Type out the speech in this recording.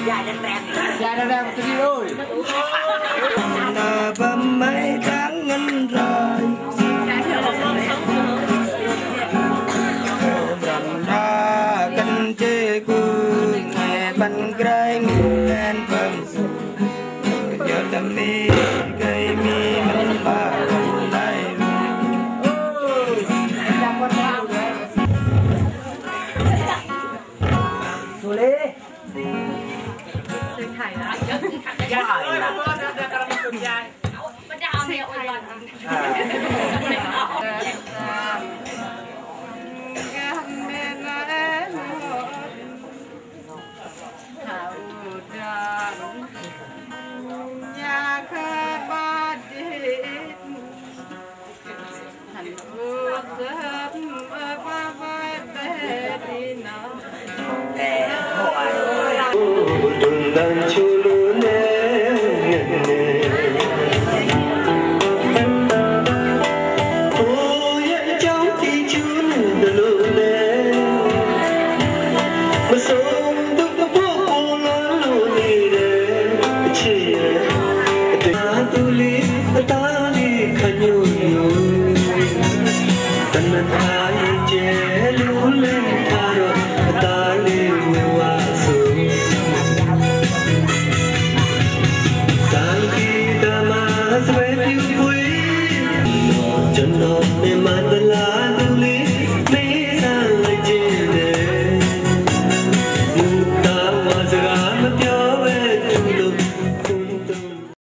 Dài đàn từ đi rồi. Bầm mấy tháng ngân rồi. Rầm ra cân chê cư nghe bắn grai ngàn bầm giờ đam mê cây mi mình ba lần này. Số lê. Hãy đừng